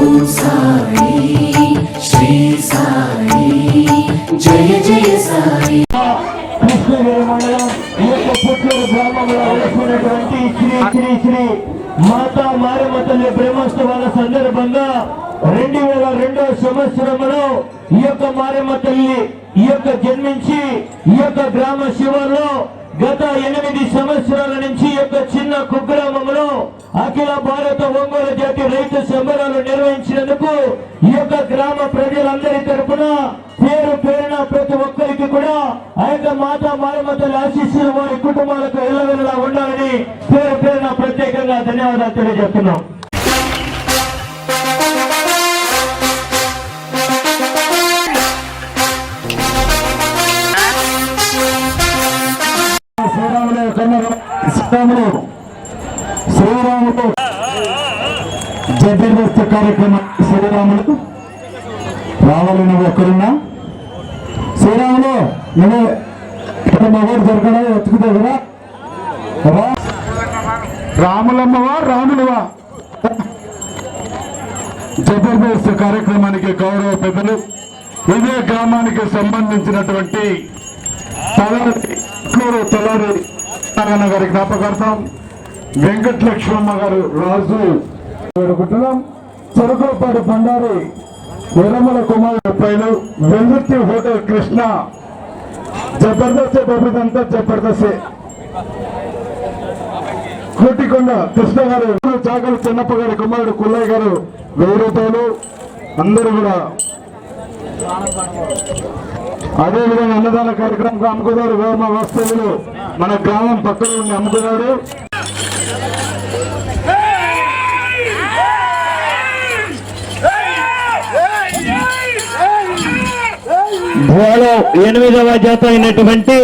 ఓం సాయి శ్రీ సాయి జయ జయ సాయి. కృష్ణగిరి మండలం పుత్తూరు గ్రామంలో వెలుస్తున్నటువంటి శ్రీ శ్రీ శ్రీ మాతా మారమ్మ తల్లి బ్రహ్మోత్సవాల సందర్భంగా 2002వ సంవత్సరంలో ఈ యొక్క మారమ్మ తల్లి ఈ యొక్క జన్మించి ఈ యొక్క గ్రామ శివార్లో గత 8 సంవత్సరాల నుంచి ఈ యొక్క చిన్న కుగ్రామంలో అఖిల భారత ఒంగోలు జాతి రైతు సంబరాలు నిర్వహించినందుకు ఈ యొక్క గ్రామ ప్రజలందరి తరపున పేరు పేరున ప్రతి ఒక్కరికి కూడా ఆ యొక్క మాతా మారమ్మ తల్లి ఆశీస్సులు వారి కుటుంబాలకు ఎల్లవెల్లలా ఉండాలని పేరు పేరున ప్రత్యేకంగా ధన్యవాదాలు తెలియజేస్తున్నాం. శ్రీరాముడు జబర్దస్త్ కార్యక్రమం. శ్రీరాముడు రావాలి. నువ్వు ఎక్కడున్నా శ్రీరాములు నువ్వు మగడు దొరకడా ఎత్తుకుతావు కదా. రాములమ్మవా రాములువా? జబర్దస్త్ కార్యక్రమానికి గౌరవ పెద్దలు ఇదే గ్రామానికి సంబంధించినటువంటి తలారి నారాయణ గారి జ్ఞాపకార్థం వెంకటలక్ష్మమ్మ గారు రాజు కుటుంబం చెరుకులపాటి బండారి నిరమల కుమార్ రూపాయలు వెల్లుత్తి హోటల్ కృష్ణ జబర్దస్త్ డబ్బుదంతా జబర్దస్తే. కోటికొండ కృష్ణ గారు చాకలి చిన్నప్ప గారి కుమారుడు కుల్లయ్య గారు 1000 రూపాయలు. అందరూ కూడా అదేవిధంగా అన్నదాన కార్యక్రమం అమ్ముకున్నారు. వేమ వాస్తవ్యులు మన గ్రామం పక్కన ఉండి అమ్ముకున్నాడు. ధోలో 8వ జత అయినటువంటి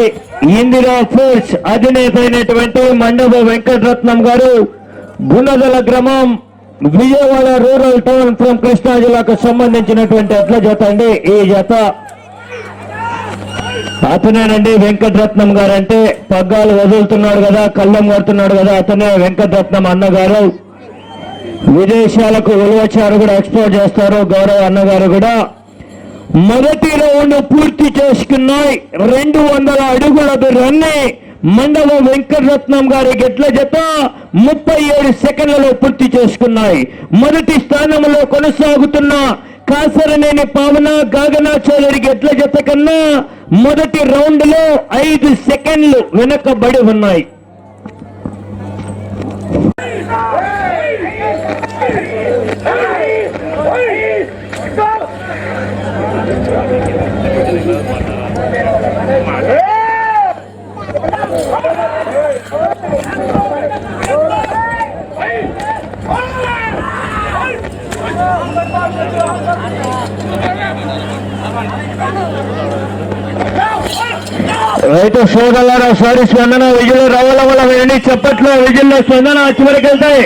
ఇందిరా ఫోర్స్ అధినేత అయినటువంటి మండప వెంకటరత్నం గారు గుణదల గ్రామం Vijayawada rural town from Krishna జిల్లాకు సంబంధించినటువంటి అట్ల జత అండి. ఈ జత అతనేనండి వెంకటరత్నం గారు. అంటే పగ్గాలు వదులుతున్నాడు కదా, కళ్ళం కడుతున్నాడు కదా, అతనే వెంకటరత్నం అన్నగారు. విదేశాలకు ఉలవచారు కూడా ఎక్స్పోర్ట్ చేస్తారు. గౌరవ అన్నగారు కూడా మొదటి రౌండ్ పూర్తి చేసుకున్నాయి. 200 అడుగుల దూరాన్ని మండవ వెంకటరత్నం గారి గెట్ల జత 37 సెకండ్లలో పూర్తి చేసుకున్నాయి. మొదటి స్థానంలో కొనసాగుతున్న కాసరనేని పావన గాగనాచార్యుడి గెట్ల జత కన్నా మొదటి రౌండ్ లో 5 సెకండ్లు వెనకబడి ఉన్నాయి. రైతు సోదరులారా సారి స్పందన విజులు రావాల వల్ల వెళ్ళి చెప్పట్లో విజుల్లో స్పందన చివరికి వెళ్తాయి.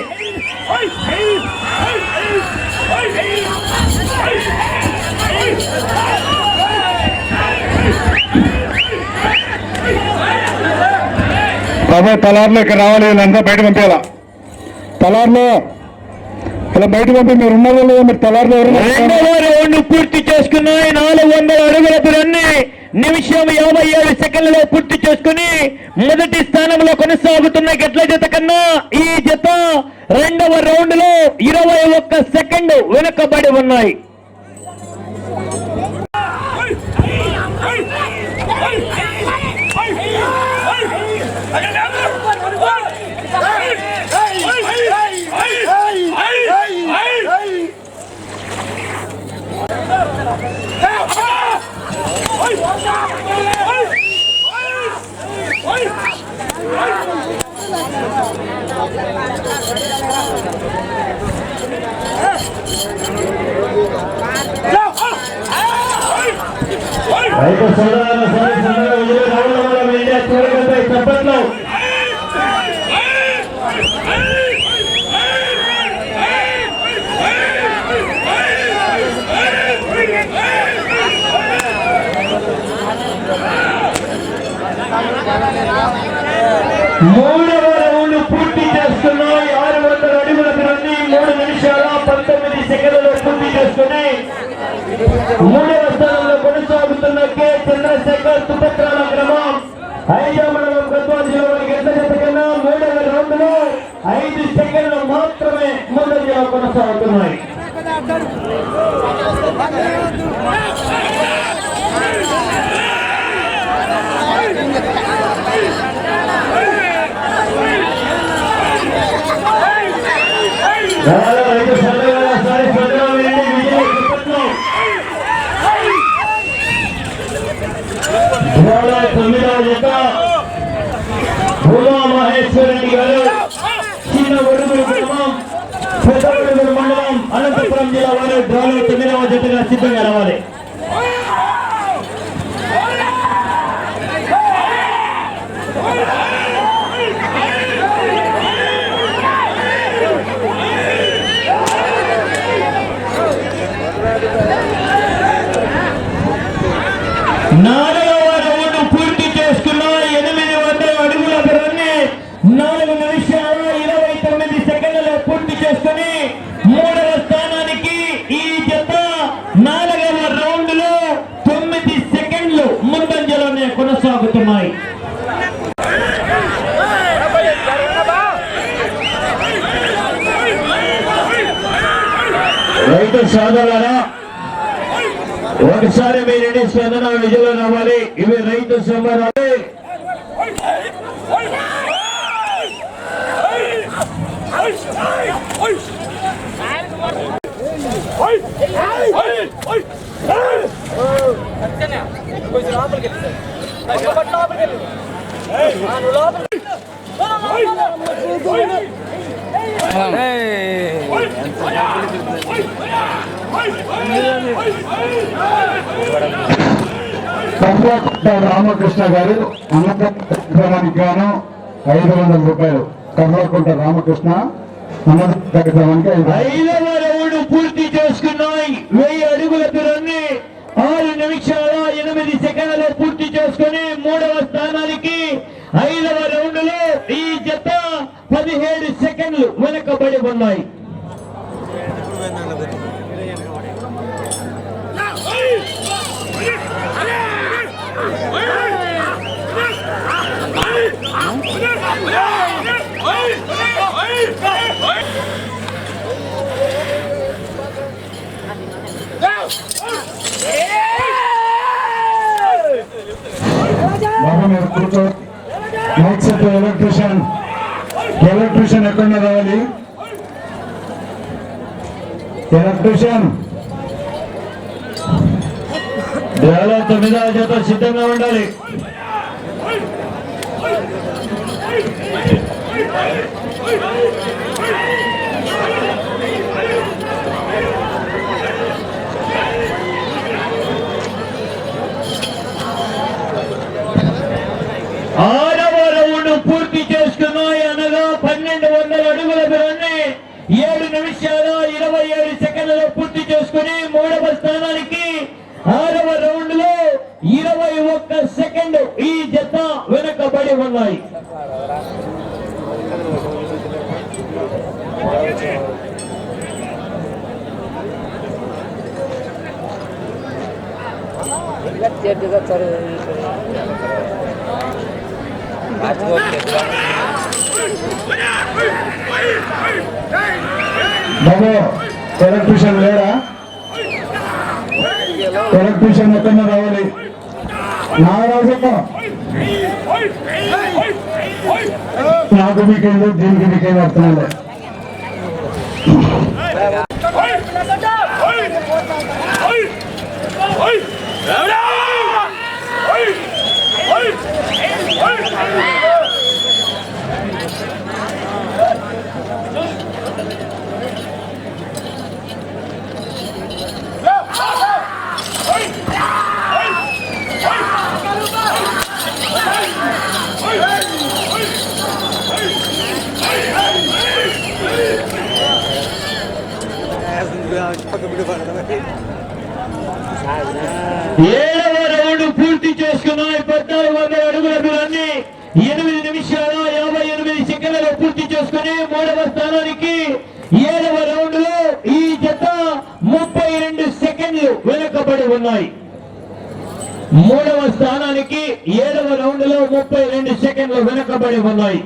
బాబా తలార్లో ఇక్కడ రావాలి. వీళ్ళంతా బయట పంపేలా. తలార్లో ఇలా బయట పంపి మీరు ఉన్నారో లేదా? మీరు తలార్లో ఎవరు పూర్తి చేసుకున్నాయి. 400 అడుగుల దూరాన్ని నిమిషం 57 సెకండ్లలో పూర్తి చేసుకుని మొదటి స్థానంలో కొనసాగుతున్న గెట్ల జత కన్నా ఈ జత 2వ రౌండ్ లో 21 సెకండ్ వెనుకబడి ఉన్నాయి. రైతు సోదరుల చెప్పట్లో మూడవ రౌండ్ పూర్తి చేస్తున్నాయి. 600 అడుగుల దూరాన్ని 3 నిమిషాల 19 సెకండ్లలో మూడవ స్థానంలో కొనసాగుతున్న కె చంద్రశేఖర్ తుపత్రాల గ్రామం 5వ మండలం గద్వాల జిల్లా వారికి ఎంత జత కన్నా మూడవ రౌండ్ లో 5 సెకండ్లు మాత్రమే ముందంజలో కొనసాగుతున్నాయి. మహేశ్వరరెడ్డి గారు చిన్న ఒడుగురు గ్రామం పెద్ద ఒడుగురు మండలం అనంతపురం జిల్లా వారు డ్రాలో 9వ జతగా సిద్ధంగా రావాలి. నాలుగవ రౌండ్ పూర్తి చేసుకున్న 800 అడుగుల దూరాన్ని 4 నిమిషాల 29 సెకండ్లలో పూర్తి చేసుకుని మూడవ స్థానానికి ఈ జత 4వ రౌండ్ లో 9 సెకండ్లు ముందంజలోనే కొనసాగుతున్నాయి. రైతు సోదరులారా, ఒకసారి మీ రెడ్డి స్పందన విజయంలో రావాలి. ఇవి రైతు సంబరాలు. రామకృష్ణ గారు అన్నదానికి గాను 500 రూపాయలు. కర్రకుంట రామకృష్ణ అన్నదానికి 5వ రౌండ్ పూర్తి చేసుకున్నాయి. 1000 అడుగుల దూరాన్ని 6 నిమిషాల 8 సెకండ్లలో పూర్తి చేసుకుని మూడవ స్థానానికి 5వ రౌండ్ లో ఈ జత 17 సెకండ్లు వెనకబడి ఉన్నాయి. బాబు మీరు కూర్చో. మైక్ సెట్ ఎలక్ట్రీషియన్ ఎక్కడ రావాలి? ఎలక్ట్రీషియన్ 9వ జత సిద్ధంగా ఉండాలి. ఆరవ రౌండ్ పూర్తి చేసుకున్నాయి. అనగా 1200 అడుగుల దూరాన్ని 7 నిమిషాల 27 సెకండ్లలో పూర్తి చేసుకుని మూడవ స్థానానికి 6వ రౌండ్ లో 21 సెకండ్ ఈ జత వెనకబడి ఉన్నాయి. బాబు ఎలక్ట్రీషియన్ లేరా? ఎలక్ట్రీషియన్ ఎక్కడ రావాలి? నాగరాజమ్మ నాకు మీకేందు దీనికి మీకేం వస్తున్నాడు. ఏడవ రౌండ్ పూర్తి చేసుకున్నాయి. 1400 అడుగుల దూరాన్ని 8 నిమిషాల 58 సెకండ్లలో పూర్తి చేసుకుని మూడవ స్థానానికి 7వ రౌండ్ లో ఈ జత 32 సెకండ్లు వెనకబడి ఉన్నాయి. మూడవ స్థానానికి 7వ రౌండ్ లో 32 సెకండ్లు వెనుకబడి ఉన్నాయి.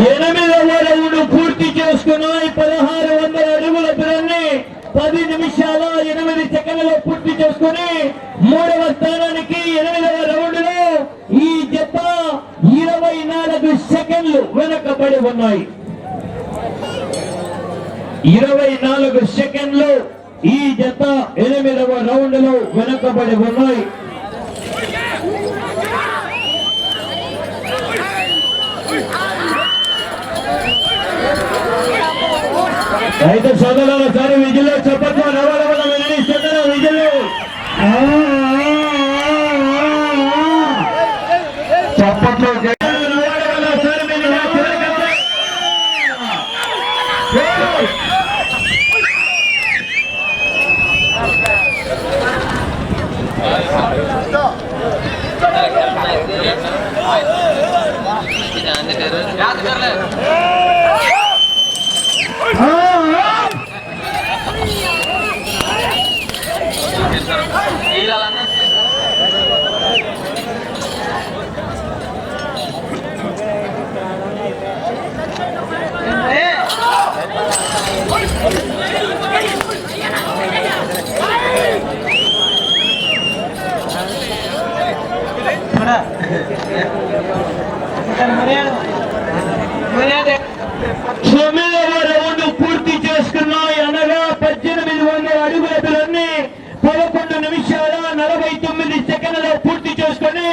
ఎనిమిదవ రౌండ్ పూర్తి చేసుకున్నాయి. 1600 అడుగుల దూరాన్ని 10 నిమిషాల 8 సెకండ్లలో పూర్తి చేసుకుని మూడవ స్థానానికి 8వ రౌండ్ లో ఈ జత 24 సెకండ్లు వెనకబడి ఉన్నాయి. 24 సెకండ్లు ఈ జత 8వ రౌండ్ లో వెనకబడి ఉన్నాయి. అయితే సోదరుల సారి విజులు చెప్పచ్చు నవలవల విజులు విజులు చప్పట్లు తొమ్మిదవ రౌండ్ పూర్తి చేసుకున్నాయి. అనగా 1800 అడుగుల దూరాన్ని 11 నిమిషాల 49 సెకండ్లలో పూర్తి చేసుకుని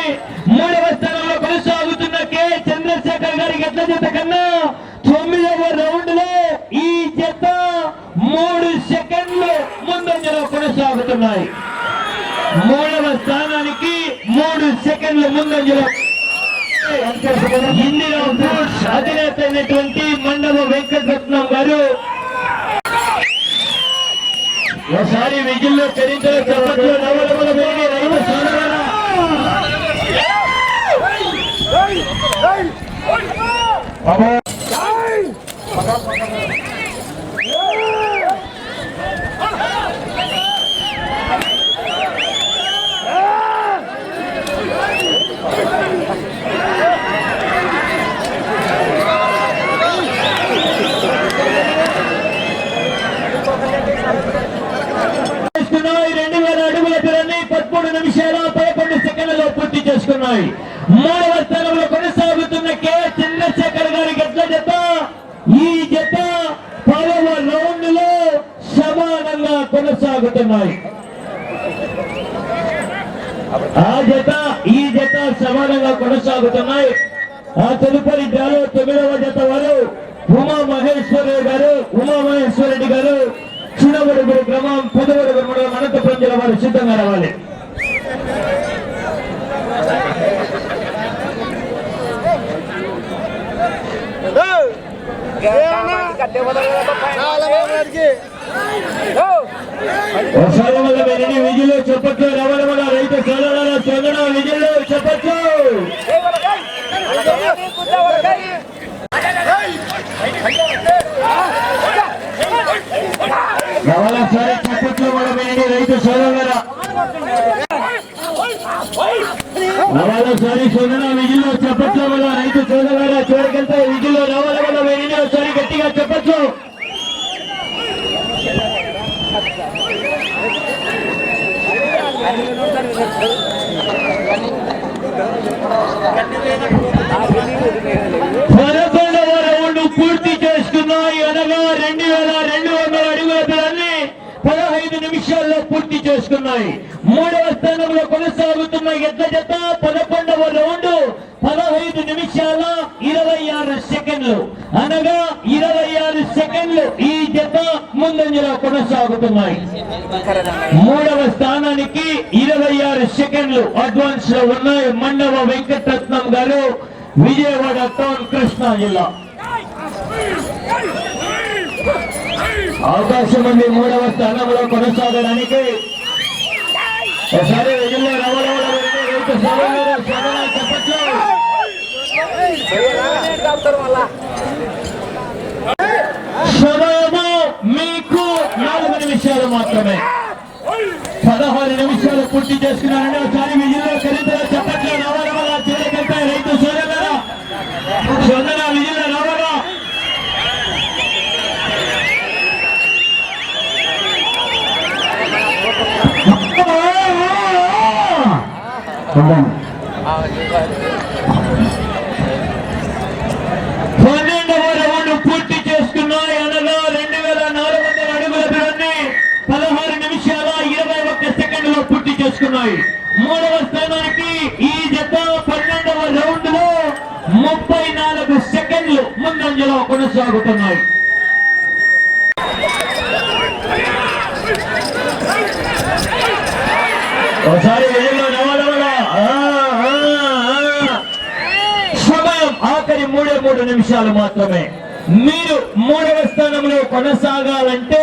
మూడవ స్థానంలో కొనసాగుతున్న కె చంద్రశేఖర్ గారి గత జత కన్నా 9వ రౌండ్ లో ఈ జత 3 సెకండ్లు ముందంజలో కొనసాగుతున్నాయి. మూడవ స్థానానికి 3 సెకండ్ల ముందంజలో ఇందిరా బూట్స్ అధినేత అయినటువంటి మండవ వెంకటరత్నం గారు ఒకసారి విజిల్లో చరిత్ర చెప్పట్లు నవలవల వేగి రైతు సోదరులారా నిమిషాల 11 సెకండ్లలో పూర్తి చేసుకున్నాయి. మూడవ స్థానంలో కొనసాగుతున్న కె చంద్రశేఖర్ గారి గట్ల జత ఈ జత 10వ రౌండ్ లో సమానంగా కొనసాగుతున్నాయి. ఈ జత సమానంగా కొనసాగుతున్నాయి. ఆ తదుపరి డ్రాలో 9వ జత వారు ఉమామహేశ్వరరెడ్డి గారు చిన్నవడుగురు గ్రామం పెదవడుగురు మండలం అనంతపురం జిల్లా వారు సిద్ధంగా రావాలి. విజులు చెప్పచ్చు రవణ రైతు సోదరుల చెంగడ విజులు చెప్పచ్చు. రవణసారి చెప్పట్లు మనమేంటి రైతు సోదరుల రవణసారి సోదర విజులు చెప్పట్లు మన రైతు సోదరుల చివరికంతా విజులు రవణ వల్ల వేడి ఒకసారి గట్టిగా చెప్పచ్చు. పూర్తి చేసుకున్నాయి. అనగా 2200 అడుగుల దూరాన్ని 15 నిమిషాల్లో పూర్తి చేసుకున్నాయి. మూడవ స్థానంలో కొనసాగుతున్న ఎడ్ల జత 11వ రౌండ్ 15 నిమిషాల 26 సెకండ్లు అనగా 26 సెకండ్లు ఈ జత ముందంజలో కొనసాగుతున్నాయి. మూడవ స్థానానికి 26 సెకండ్లు అడ్వాన్స్ లో ఉన్నాయి. మండవ వెంకటరత్నం గారు, విజయవాడ టౌన్, కృష్ణా జిల్లా. అవకాశం ఉంది మూడవ స్థానంలో కొనసాగడానికి. ఒకసారి విజయంలో సమయము మీకు 4 నిమిషాలు మాత్రమే. 16 నిమిషాలు పూర్తి చేసుకున్నారండి. ఒకసారి విజయంలో ఖరీదుల చప్పట్లో రావడం వల్ల చివరికంటే రైతు సోదరుల విజయంలో రావడం. పన్నెండవ రౌండ్ పూర్తి చేసుకున్నాయి అనగా 2400 అడుగుల దూరాన్ని 16 నిమిషాల 21 సెకండ్లో పూర్తి చేసుకున్నాయి. మూడవ స్థానానికి ఈ జత 12వ రౌండ్ లో 34 సెకండ్లు ముందంజలో కొనసాగుతున్నాయి. ఒకసారి సమయం ఆఖరి 3 నిమిషాలు మాత్రమే. మీరు మూడవ స్థానంలో కొనసాగాలంటే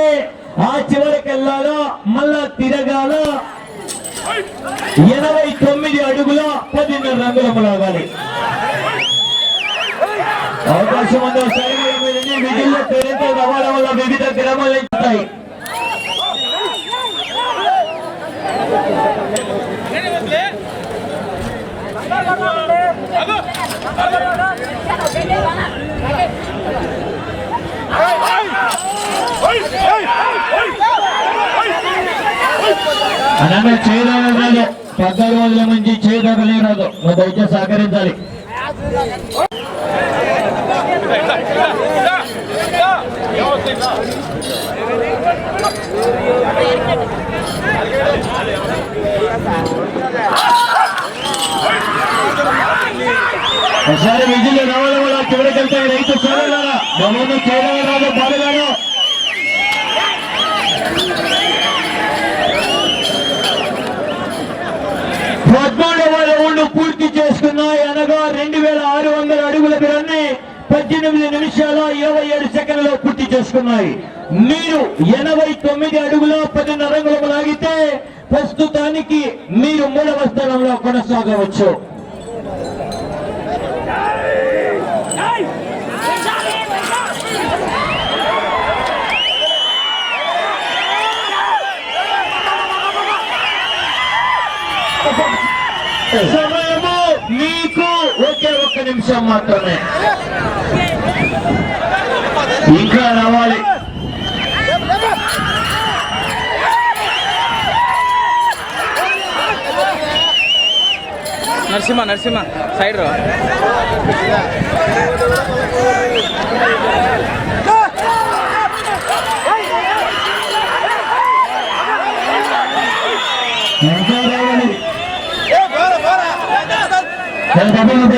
ఆ చివరికి వెళ్ళాలా, మళ్ళా తిరగాల. 89 అడుగుల 10 రంగులు లాగాలి. అవకాశం ఉంది. విధుల్లో పేరుతో రవాణా వల్ల వివిధ గ్రామాలు ఉంటాయి. అన్న చేయరాదు, 14 రోజుల నుంచి చేయదగలేరాదు. నువ్వు దయచేసి సహకరించాలి. ఒకసారి విజయలు రావడం వల్ల చివరికి వెళ్తే రైతు సోదరులారా మమ్మల్ని చేయడం రాదు బాలుగారు. రౌండ్ పూర్తి చేసుకున్నాయి అనగా 2600 అడుగుల దూరాన్ని 18 నిమిషాల 27 సెకండ్లలో పూర్తి చేసుకున్నాయి. మీరు 89 అడుగుల 10 రంగులు లాగితే ప్రస్తుతానికి మీరు మూడవ స్థానంలో కొనసాగవచ్చు. సమయము మీకు ఒకే 1 నిమిషం మాత్రమే. ఇంకా రావాలి. నరసింహ సైడ్ రా. ఇంకా రావాలి. ముందు